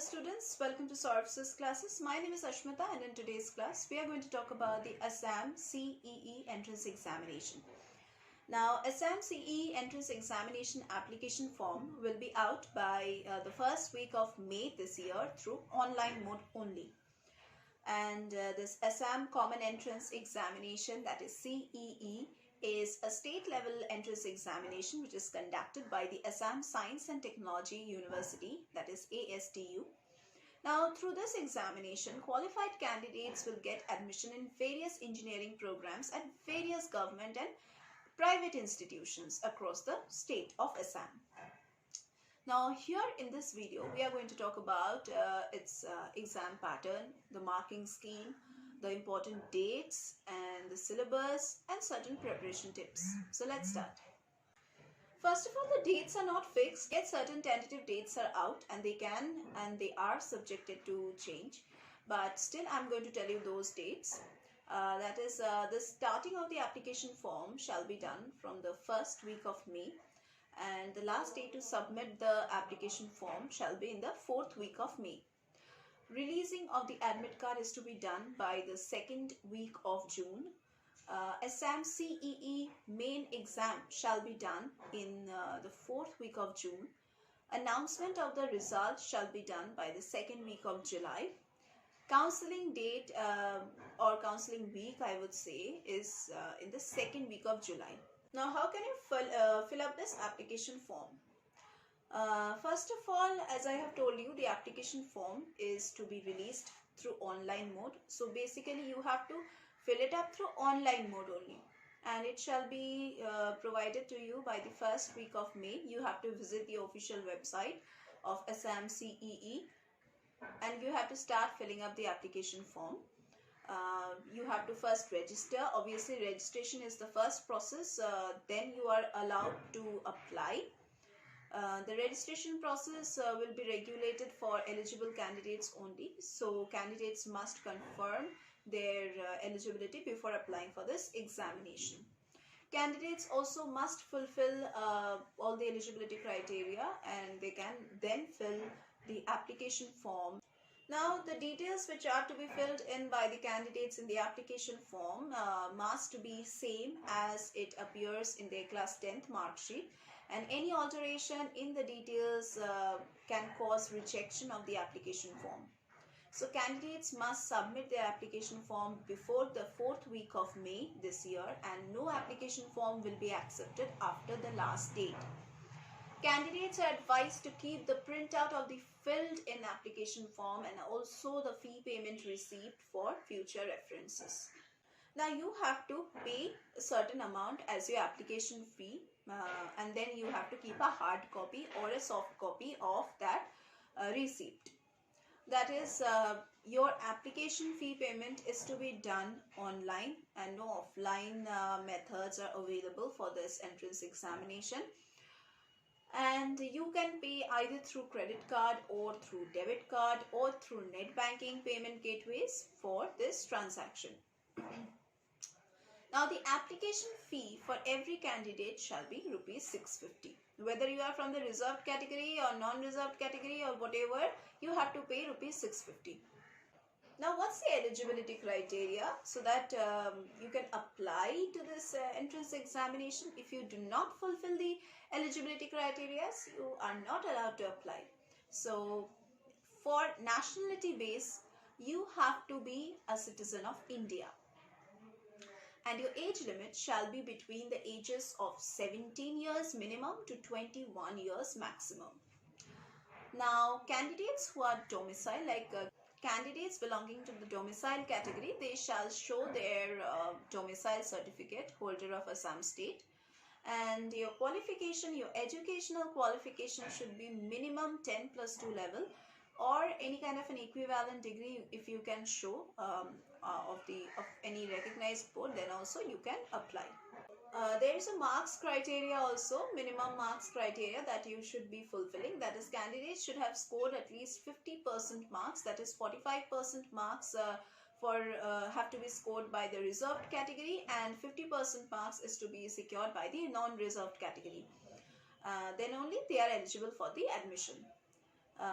students, welcome to Services classes. My name is Ashmita and in today's class we are going to talk about the Assam CEE Entrance Examination. Now Assam CEE Entrance Examination application form will be out by the first week of May this year through online mode only. And this Assam Common Entrance Examination, that is CEE, is a state level entrance examination which is conducted by the Assam Science and Technology University, that is ASTU. Now through this examination, qualified candidates will get admission in various engineering programs at various government and private institutions across the state of Assam. Now here in this video we are going to talk about its exam pattern, the marking scheme, the important dates and the syllabus and certain preparation tips. So let's start. First of all, the dates are not fixed, yet certain tentative dates are out and they are subjected to change. But still I'm going to tell you those dates. That is the starting of the application form shall be done from the first week of May, and the last day to submit the application form shall be in the 4th week of May. Releasing of the admit card is to be done by the 2nd week of June. Assam CEE main exam shall be done in the 4th week of June. Announcement of the results shall be done by the 2nd week of July. Counseling date or counseling week, I would say, is in the 2nd week of July. Now, how can you fill up this application form? First of all, as I have told you, the application form is to be released through online mode. So basically you have to fill it up through online mode only, and it shall be provided to you by the 1st week of May. You have to visit the official website of Assam CEE and you have to start filling up the application form. You have to first register. Obviously registration is the first process, then you are allowed to apply. The registration process will be regulated for eligible candidates only. So candidates must confirm their eligibility before applying for this examination. Candidates also must fulfill all the eligibility criteria and they can then fill the application form. Now the details which are to be filled in by the candidates in the application form must be same as it appears in their class 10th mark sheet, and any alteration in the details can cause rejection of the application form. So candidates must submit their application form before the 4th week of May this year, and no application form will be accepted after the last date. Candidates are advised to keep the printout of the filled in application form and also the fee payment receipt for future references. Now you have to pay a certain amount as your application fee and then you have to keep a hard copy or a soft copy of that receipt. That is, your application fee payment is to be done online and no offline methods are available for this entrance examination. And you can pay either through credit card or through debit card or through net banking payment gateways for this transaction. Now the application fee for every candidate shall be rupees 650. Whether you are from the reserved category or non-reserved category or whatever, you have to pay rupees 650. Now what's the eligibility criteria so that you can apply to this entrance examination? If you do not fulfill the eligibility criteria, you are not allowed to apply. So for nationality base, you have to be a citizen of India. And your age limit shall be between the ages of 17 years minimum to 21 years maximum. Now candidates who are domiciled, like candidates belonging to the domicile category, they shall show their domicile certificate, holder of Assam state. And your qualification, your educational qualification should be minimum 10+2 level or any kind of an equivalent degree. If you can show of any recognized board, then also you can apply. There is a marks criteria also, minimum marks criteria that you should be fulfilling. That is, candidates should have scored at least 50% marks, that is 45% marks have to be scored by the reserved category and 50% marks is to be secured by the non-reserved category. Then only they are eligible for the admission.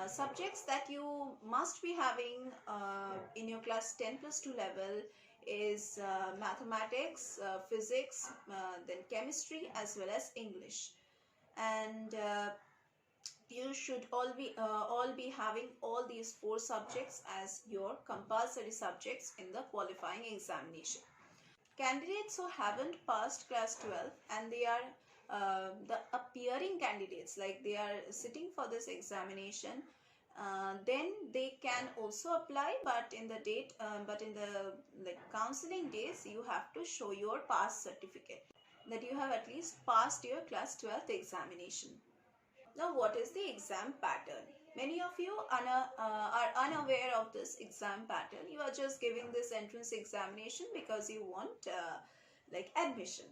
Subjects that you must be having in your class 10+2 level is mathematics, physics, then chemistry, as well as English. And you should all be having all these 4 subjects as your compulsory subjects in the qualifying examination. Candidates who haven't passed class 12 and they are the appearing candidates, like they are sitting for this examination, then they can also apply, but in the like counseling days, you have to show your pass certificate that you have at least passed your class 12th examination. Now, what is the exam pattern? Many of you are unaware of this exam pattern. You are just giving this entrance examination because you want like admission.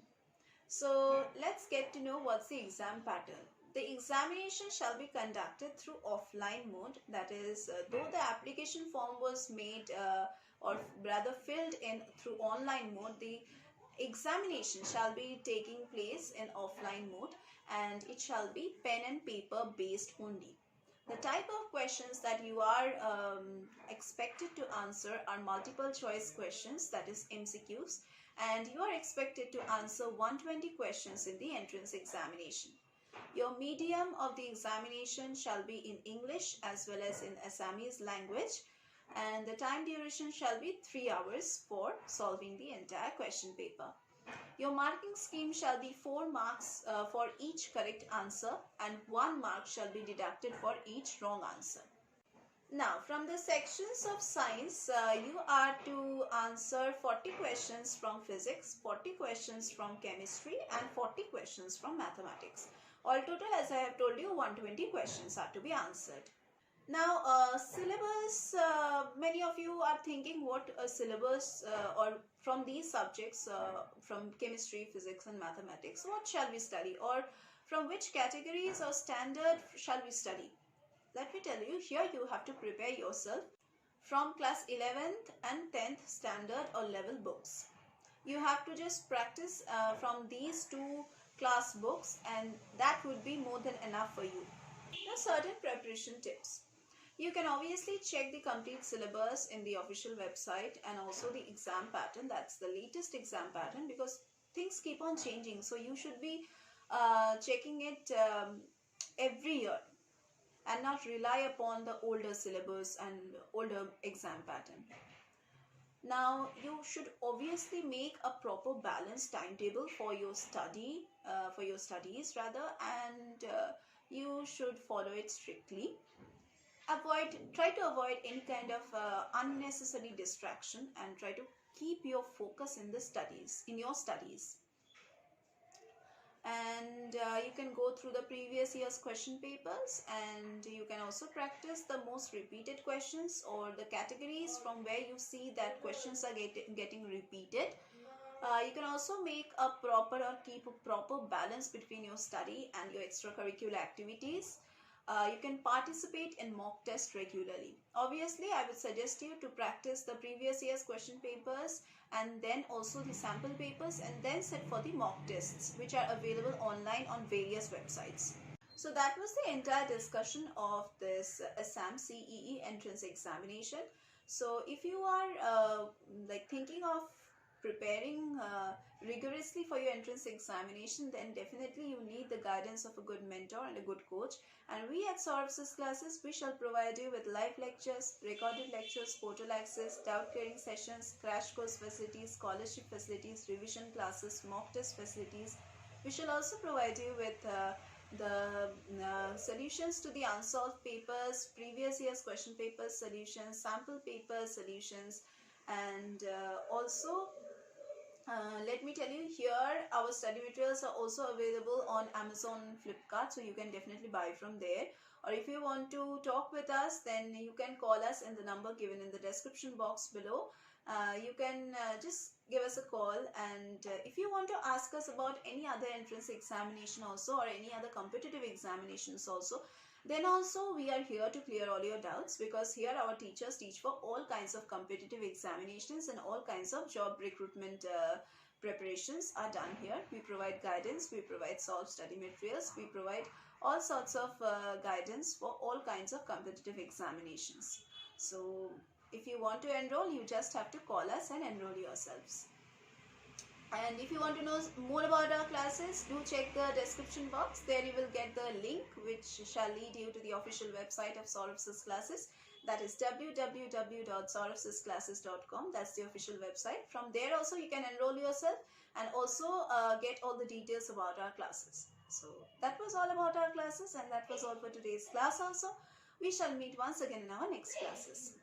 So let's get to know what's the exam pattern. The examination shall be conducted through offline mode. That is, though the application form was made or rather filled in through online mode, the examination shall be taking place in offline mode, and it shall be pen and paper based only. The type of questions that you are expected to answer are multiple choice questions, that is MCQs, and you are expected to answer 120 questions in the entrance examination. Your medium of the examination shall be in English as well as in Assamese language, and the time duration shall be 3 hours for solving the entire question paper. Your marking scheme shall be 4 marks for each correct answer, and 1 mark shall be deducted for each wrong answer. Now, from the sections of science, you are to answer 40 questions from physics, 40 questions from chemistry, and 40 questions from mathematics. All total, as I have told you, 120 questions are to be answered. Now, syllabus, many of you are thinking what a syllabus or from these subjects, from chemistry, physics and mathematics, what shall we study, or from which categories or standard shall we study? Let me tell you, here you have to prepare yourself from class 11th and 10th standard or level books. You have to just practice from these 2 class books, and that would be more than enough for you. Now, certain preparation tips. You can obviously check the complete syllabus in the official website and also the exam pattern. That's the latest exam pattern, because things keep on changing. So you should be checking it every year and not rely upon the older syllabus and older exam pattern. Now, you should obviously make a proper balanced timetable for your studies rather, and you should follow it strictly. Try to avoid any kind of unnecessary distraction, and try to keep your focus in your studies. And you can go through the previous year's question papers, and you can also practice the most repeated questions or the categories from where you see that questions are getting repeated. You can also keep a proper balance between your study and your extracurricular activities. You can participate in mock tests regularly. Obviously, I would suggest you to practice the previous year's question papers and then also the sample papers, and then sit for the mock tests, which are available online on various websites. So that was the entire discussion of this Assam CEE entrance examination. So if you are thinking of preparing rigorously for your entrance examination, then definitely you need the guidance of a good mentor and a good coach. And we at Syllabus classes, we shall provide you with live lectures, recorded lectures, portal access, doubt clearing sessions, crash course facilities, scholarship facilities, revision classes, mock test facilities. We shall also provide you with the solutions to the unsolved papers, previous year's question papers solutions, sample paper solutions, and also let me tell you, here our study materials are also available on Amazon and Flipkart, so you can definitely buy from there. Or if you want to talk with us, then you can call us in the number given in the description box below. You can just give us a call, and if you want to ask us about any other entrance examination also, or any other competitive examinations also, then also we are here to clear all your doubts, because here our teachers teach for all kinds of competitive examinations, and all kinds of job recruitment preparations are done here. We provide guidance, we provide solved study materials, we provide all sorts of guidance for all kinds of competitive examinations. So if you want to enroll, you just have to call us and enroll yourselves. And if you want to know more about our classes, do check the description box. There you will get the link which shall lead you to the official website of Saurav's classes. That is www.sauravsysclasses.com. That's the official website. From there also you can enroll yourself and also get all the details about our classes. So that was all about our classes, and that was all for today's class also. We shall meet once again in our next classes.